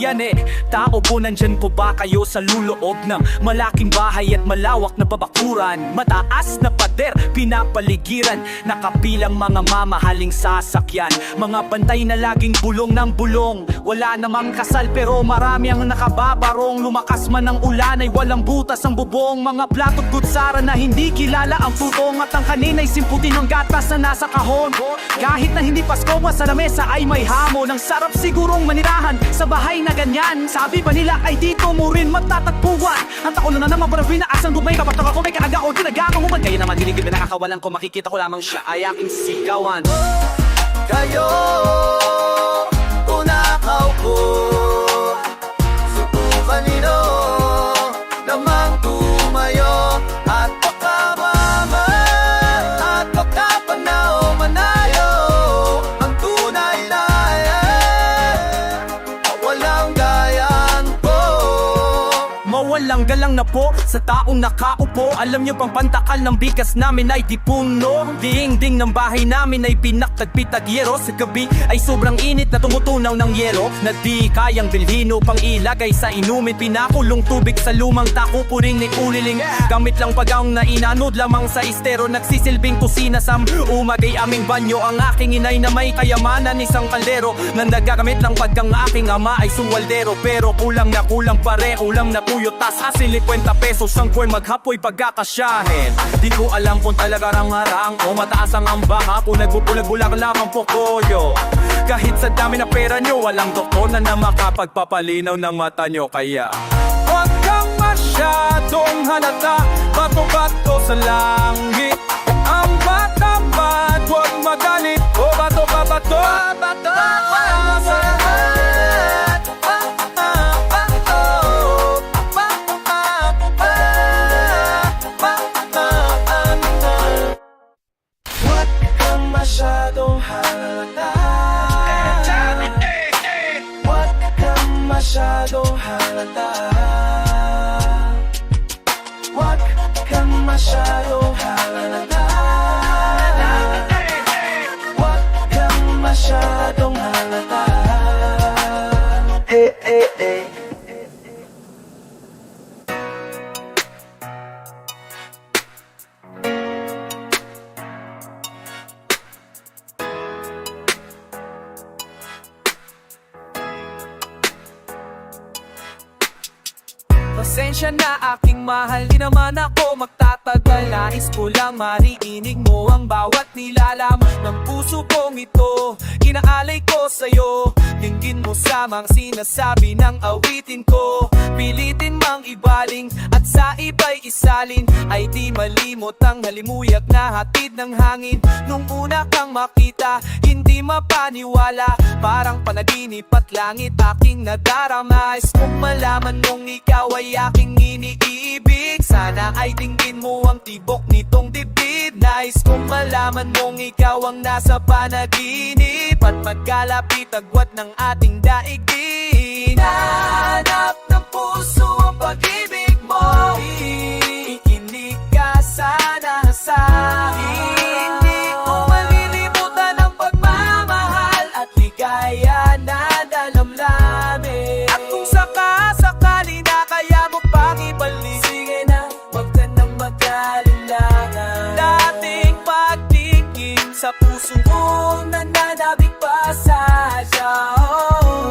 yan Tao po, nandyan po ba kayo sa luloob ng malaking bahay at malawak na babakuran? Mataas na pader, pinapaligiran, nakapilang mga mamahaling sasakyan, mga bantay na laging bulong ng bulong. Wala namang kasal pero marami ang nakababarong. Lumakas man ang ulan ay walang butas ang bubong. Mga plato at kutsara na hindi kilala ang tutong. At ang kanina'y simputin ng gatas na nasa kahon. Kahit na hindi Pasko, sa lamesa ay may hamon. Ang sarap sigurong manirahan sa bahay na ganyan. Sabi pa nila ay dito mo rin magtatagpuan. Ang taon na naman para pinaasang dumay. Kapag ako may kaagaon, pinagakanguman. Kaya naman diligid na nakakawalan ko. Makikita ko lamang siya ay aking sigawan. Kayo, unakaw ko. Subukan nino namang tumayo. At baka mama, at baka panao manayo. Ang tunay na walang gayan po. Mawalang galang na po sa taong nakaupo. Alam nyo pang pantakal ng bigas namin ay di puno. Ding-ding ng bahay namin ay pinaktagpitag yero. Sa gabi ay sobrang init na tumutunaw ng yero, na di kayang bilhino pang ilagay sa inumin. Pinakulong tubig sa lumang tako, puring ni uliling. Gamit lang pagaong na inanod lamang sa estero. Nagsisilbing kusina sa umagay aming banyo. Ang aking inay na may kayamanan, isang kaldero na nagagamit lang paggang aking ama ay suwaldero. Pero kulang na kulang pare, ulam na puyo, tas asin 50 pesos ang kuway maghapoy pagkakasyahin. Di ko alam kung talaga rang-harang o mataas ang ambaha. Kung nagpupulag-bulag lang ang pokoyo. Kahit sa dami na pera nyo, walang doktor na makapagpapalinaw ng mata nyo. Kaya huwag kang masyadong halata, bato-bato sa langit. Ang bata-bat, huwag magalit. O bato-bato, bato sa lahat. Huwag kang masyadong halata. Huwag kang masyadong halata. Huwag kang masyadong halata. Huwag kang masyadong halata. Hey, hey, hey. Pasensya na aking mahal, di naman ako magtatagal. Nais ko lang marinig mo ang bawat nilalam ng puso kong ito. Inaalay ko sa'yo, dinggin mo samang sinasabi ng awitin ko. Pilitin mang ibaling at sa iba'y isalin, ay di malimot ang halimuyag na hatid ng hangin. Nung una kang makita, hindi mapaniwala, parang panaginip at langit aking nadarama. Nais kong malaman mong ikaw ay aking iniibig. Sana ay dinggin mo ang tibok nitong dibdib. Nais kong malaman mong ikaw ang nasa panaginip, at magkalapit agwat ng ating daigdig. Hanap ng puso ang pag-ibig mo. Ikinig ka sana sa akin. Hindi ko malilimutan ang pagmamahal at ligaya na dalamlamin. At kung sakali na kaya mo pang ibalik, Sige na, wag ka nang mag-alinlangan. dating pagtingin sa puso mo, Nananabik pa sa siya.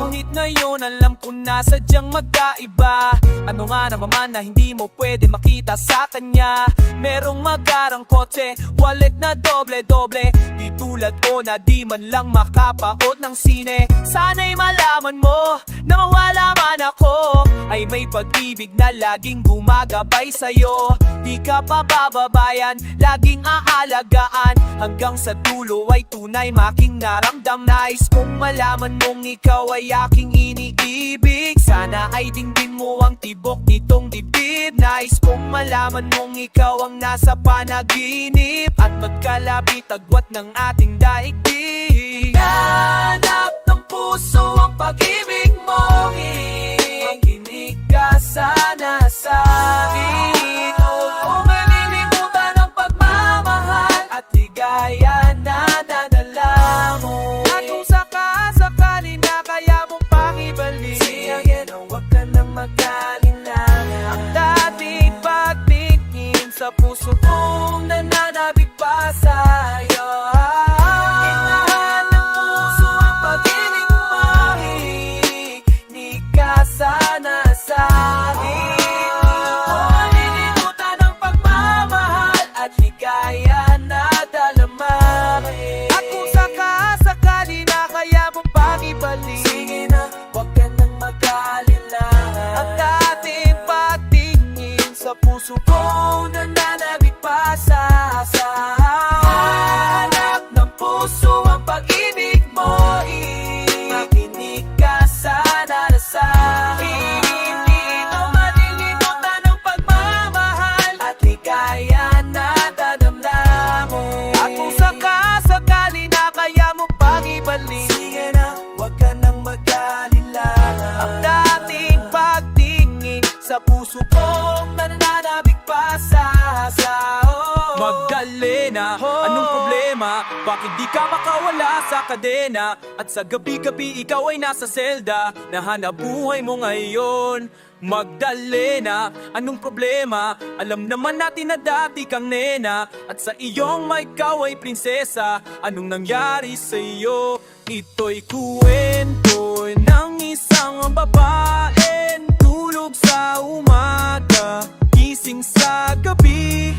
ngunit ngayon alam ko na sadyang magkaiba. Ano nga naman na hindi mo pwede makita sa kanya? Merong magarang kotse, wallet na doble-doble, di tulad ko na di man lang makapaot ng sine. Sana'y malaman mo na mawala man ako, ay may pag-ibig na laging gumagabay sa'yo. Di ka pabababayan, laging aalagaan, hanggang sa dulo ay tunay making naramdam. Nais kong malaman mong ikaw ay aking iniibig. Sana ay dinggin mo ang tibok nitong dibdib. Nais kong malaman mong ikaw ang nasa panaginip, at magkalapit agwat ng ating daigdig. Hanap ng puso ang pag-ibig mo. Makinig ka sana sa akin. Huwag mo malilimutan ang pagmamahal at ligaya na dadala mo. At kung sakali na kaya mong pakibalik, Siyang puso kong nananabik pa sa sao. Magdalena, anong problema? Bakit di ka makawala sa kadena? At sa gabi-gabi ikaw ay nasa selda, nahanap buhay mo ngayon. Magdalena, anong problema? Alam naman natin na dati kang nena, at sa iyong may ikaw ay prinsesa. Anong nangyari sa iyo? Ito'y kwento ng isang babae, tulog sa umaga, gising sa gabi.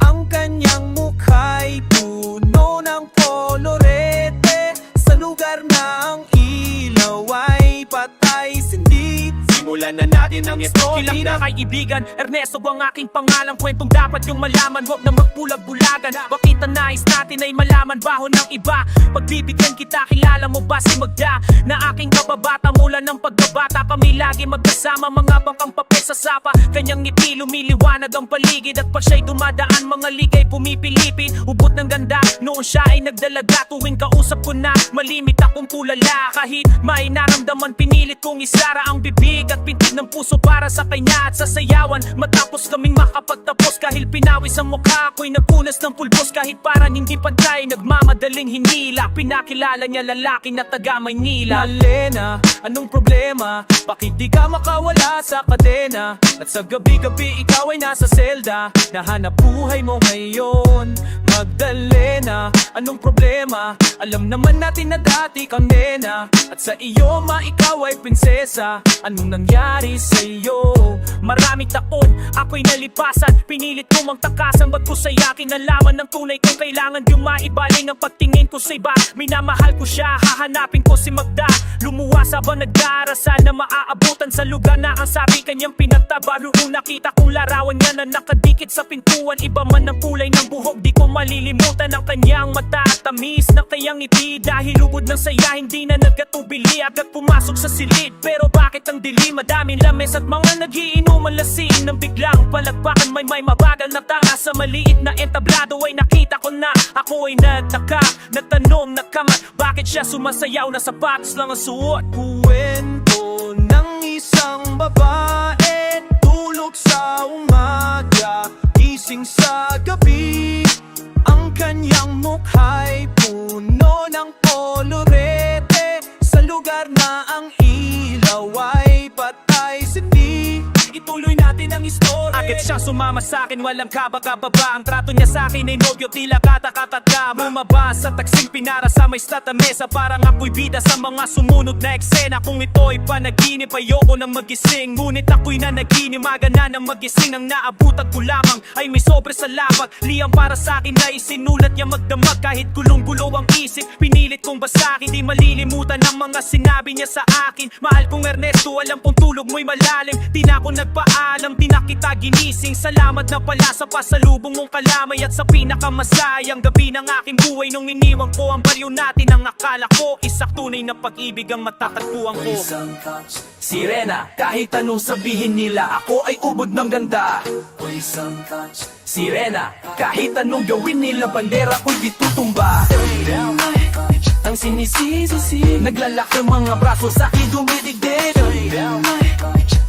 Ang kanyang mukha'y puno ng kolorete, sa lugar na ang ilaw ay patay sindi. Simulan na natin ang story. Kilang na kaibigan, Ernesto ang aking pangalan. Kwentong dapat yung malaman, huwag na magbulag-bulagan. Bakit ang nais natin ay malaman baho ng iba? Pagbibigyan kita, kilala mo ba si Magda? Na aking kababata mula ng pagkabata, kami lagi magkasama, mga bangkang papel sa sapa. Kanyang ngiti lumiliwanag ang paligid, at pag siya'y dumadaan, mga ligay pumipilipin. Ubot ng ganda, noon siya ay nagdalaga. Tuwing kausap ko na, malimit akong tulala. Kahit may naramdaman, pinilit kong isara ang bibig at pintig ng puso para sa kanya at sa sayawan. Matapos kaming makapagtapos, kahit pinawis ang mukha ako'y nagpunas ng pulbos. Kahit parang hindi pantay, nagmamadaling hinila, pinakilala niya lalaki na taga Maynila. Malena, anong problema? Bakit di ka makawala sa kadena? At sa gabi-gabi ikaw ay nasa selda, nahanap buhay mo ngayon. Magdalena, anong problema? Alam naman natin na dati kang nena, at sa iyo ikaw ay prinsesa. Anong nangyari sa iyo? Maraming taon, ako'y nalipasan, pinilit ko mang takasan. Ba't ko sa'ya kinalaman ng tunay kong kailangan? Yung maibaling ang pagtingin ko sa iba. Minamahal ko siya, hahanapin ko si Magda. Lumuwas habang nag-aarasal na maaabutan sa lugar na ang sabi kanyang pinagtaba. Roon nakita kong larawan niya na nakadikit sa pintuan. Iba man ang kulay ng buhok, di ko malilimutan ang kanyang mata at tamis ng kanyang ngiti. Dahil lubod ng saya, hindi na nagkatubili, agad pumasok sa silid. Pero bakit ang dilim? Madaming lames at mga nagiinuman lasing. Nang biglang palagpakan, may mabagal na tanga. Sa maliit na entablado ay nakita ko na ako ay nagtaka. Natanong na kamat, bakit siya sumasayaw na sapatos lang ang suot? Kwento ng isang babae, tulog sa umaga, gising sa gabi. Ang kanyang mukha'y puno ng kolorete, sa lugar na ang ilaw ay patay sindi. Ituloy natin ang story. Agad siyang sumama sa'kin, walang kaba-kababa. Ang trato niya sa'kin ay nobyo, tila kata-kata. Bumaba sa taksing pinara sa may stata mesa, parang ako'y bida sa mga sumunod na eksena. Kung ito'y panaginip, ayoko nang magising. Ngunit ako'y nanaginimaga na nang magising. Ang naabutan ko lamang ay may sobre sa labag, liyang para sa'kin na isinulat niya magdamag. Kahit gulong-gulo ang isip, pinilit kong basahin. Di malilimutan ang mga sinabi niya sa akin. Mahal kong Ernesto, alam kong tulog mo'y malalim. Di na ako nagpaalam, di na kita ginising. Salamat na pala sa pasalubong mong kalamay at sa pinakamasayang gabi ng aking buhay. Nung iniwan ko ang baryo natin, ang akala ko isak tunay na pag-ibig ang matatagpuan ko. Sirena, kahit anong sabihin nila, ako ay ubod ng ganda. Sirena, kahit anong gawin nila, bandera ko'y di tutumba. Ang sinisisi, naglalak ng mga braso sa akin dumidigdig.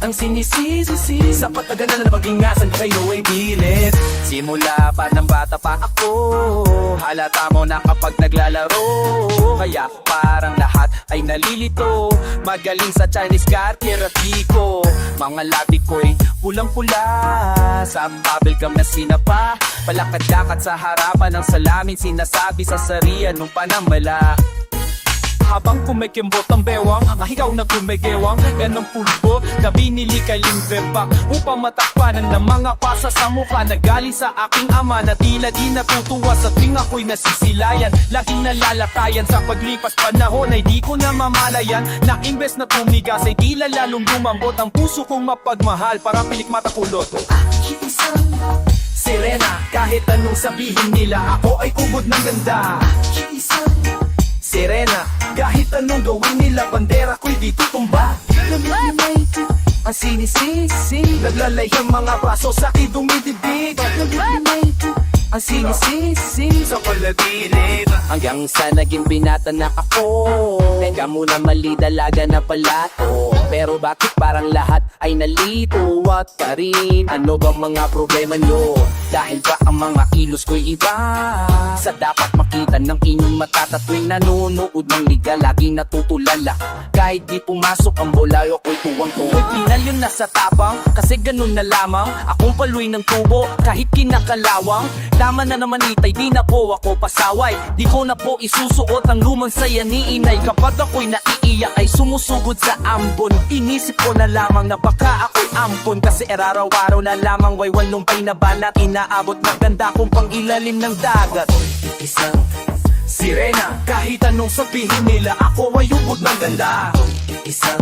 Ang sinisisi, sa patagalan na mag-ingasan kayo ay pilit. Simula pa ng bata pa ako, halata mo na kapag naglalaro. Kaya parang lahat ay nalilito, magaling sa Chinese Cartier at Kiko. Mga labi ko'y pulang-pula, sa bubblegum na sinapa. Palakad-lakad sa harapan ng salamin, sinasabi sa sarian nung panamala. Habang kumikimbot ang bewang, ikaw na kumigewang. Ganang pulbo na binili kay Limbebak, upang matakpanan ng mga pasa sa mukha na galing sa aking ama, na tila di natutuwa sa tuwing ako'y nasisilayan. Laging nalalatayan sa paglipas panahon ay di ko na mamalayan, na imbes na tumigas ay tila lalong lumambot ang puso kong mapagmahal, para pilik mata kulot. Sirena, kahit anong sabihin nila, ako ay ubod ng ganda. Sirena, kahit anong gawin nila, bandera ko'y di tutumba. Ang sinisisi, naglalay ang mga braso sa akin dumidibig. ang sinisisi sa palaginig. Hanggang sa naging binatanak ako. Teka muna, mali, dalaga na pala to. Pero bakit parang lahat ay nalito at pa rin? Ano ba mga problema nyo? Dahil ba ang mga kilos ko'y iba? Sa dapat makita ng inyong mata tuwing nanonood ng liga, laging natutulala. Kahit di pumasok ang bola, ako'y tuwang-tuwa. Uy, pinal yun nasa tapang, kasi ganun na lamang. Akong paluin ng tubo, kahit kinakalawang. Tama na naman itay, di na po ako pasaway. Di ko na po isusuot ang lumang saya ni inay. Kapag ako'y naiiyak ay sumusugod sa ambon. Inisip ko na lamang na baka ako'y ampon. Kasi araw-araw na lamang waywal nung pinabanat. Inaabot maganda kong pangilalim ng dagat. Isang Sirena, kahit anong sabihin nila, ako ay ubod ng ganda. isang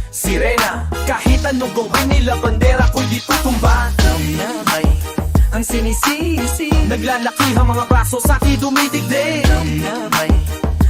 Sirena, kahit anong gawin nila, bandera ko'y di tutumba. damay ang sinisisi. Naglalaki ang mga braso sa akin dumidigdig. Damay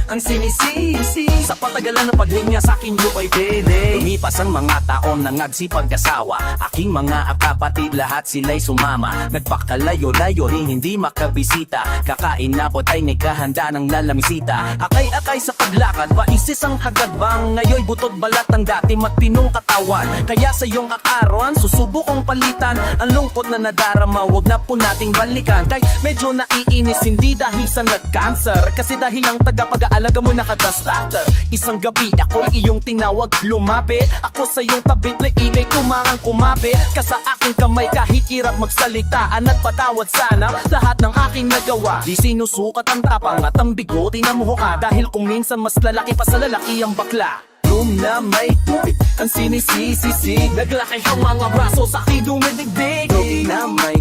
ang sinisisi. Sa patagalan ng paghinga sa akin yung ay bede. Lumipas ang mga taon ng agsipag-asawa. Aking mga kapatid lahat sila'y sumama. Nagpakalayo-layo rin hindi makabisita. Kakain na po tayo may kahanda ng lalamisita. Akay-akay sa paglakad, paisis ang hagadbang. Ngayoy butod balat ng dati matinong katawan. Kaya sa iyong akaran, susubukong palitan. Ang lungkot na nadarama, wag na po nating balikan. Kay medyo naiinis, hindi dahil sa nag-cancer. Kasi dahil ang tagapag-aalaga mo nakadastata. Isang gabi ako ay iyong tinawag, lumapit ako sa iyong tabi, nainay kumangang kumapit ka sa aking kamay kahit hirap magsalitaan at patawad sana lahat ng aking nagawa. Di sinusukat ang tapang at ang bigote na muha dahil kung minsan mas lalaki pa sa lalaki ang bakla. Room na may tubig, ang sinisisi. Naglaki ang mga braso sa aking dumidigdig. Room na may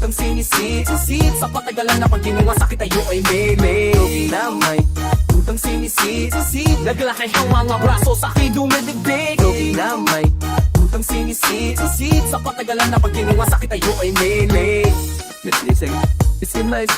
Ang sinisit sa patagalan na pagkinuha sa kita yung ay mele. damay Ang sinisit Naglaki ang mga braso sa akin dumidigdig. damay Ang sinisit sa patagalan na pagkinuha sa kita yung ay mele. It's nice.